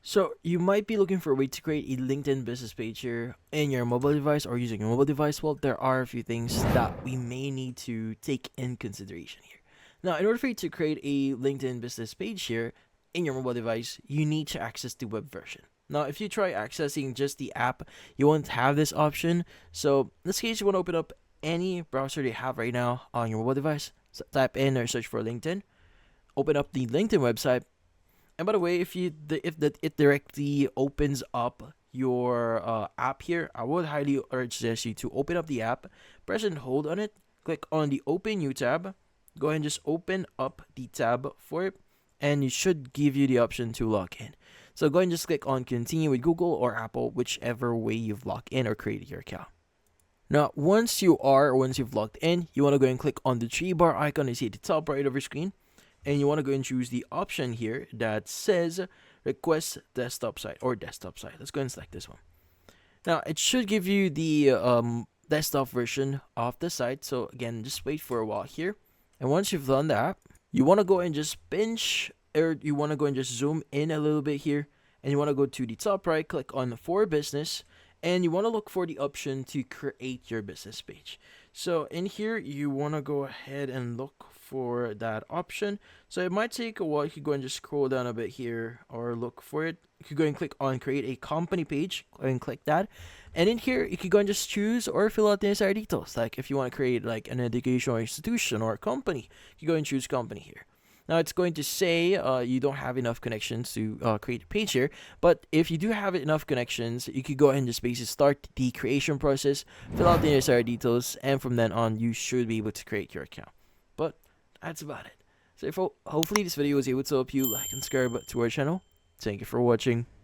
So you might be looking for a way to create a LinkedIn business page here in your mobile device or using your mobile device. Well, there are a few things that we may need to take in consideration here. Now, in order for you to create a LinkedIn business page here in your mobile device, you need to access the web version. Now, if you try accessing just the app, you won't have this option. So, in this case, you want to open up any browser you have right now on your mobile device. So type in or search for LinkedIn. Open up the LinkedIn website. And by the way, if that it directly opens up your app here, I would highly urge you to open up the app, press and hold on it, click on the Open New tab, go ahead and just open up the tab for it, and it should give you the option to log in. So go ahead and just click on Continue with Google or Apple, whichever way you've logged in or created your account. Now, once you've logged in, you want to go and click on the three bar icon you see at the top right of your screen, and you want to go and choose the option here that says request desktop site or desktop site. Let's go and select this one. Now it should give you the desktop version of the site. So again, just wait for a while here. And once you've done that, you want to go and just pinch, or you want to go and just zoom in a little bit here. And you want to go to the top right, click on For Business, and you want to look for the option to create your business page. So in here, you want to go ahead and look for that option. So it might take a while. You could go and just scroll down a bit here or look for it. You could go and click on create a company page, go and click that. And in here, you could go and just choose or fill out the necessary details. Like if you want to create like an educational institution or a company, you go and choose company here. Now it's going to say you don't have enough connections to create a page here, but if you do have enough connections, you could go ahead and just basically start the creation process, fill out the necessary details, and from then on, you should be able to create your account. But that's about it. So hopefully this video was able to help you like and subscribe to our channel. Thank you for watching.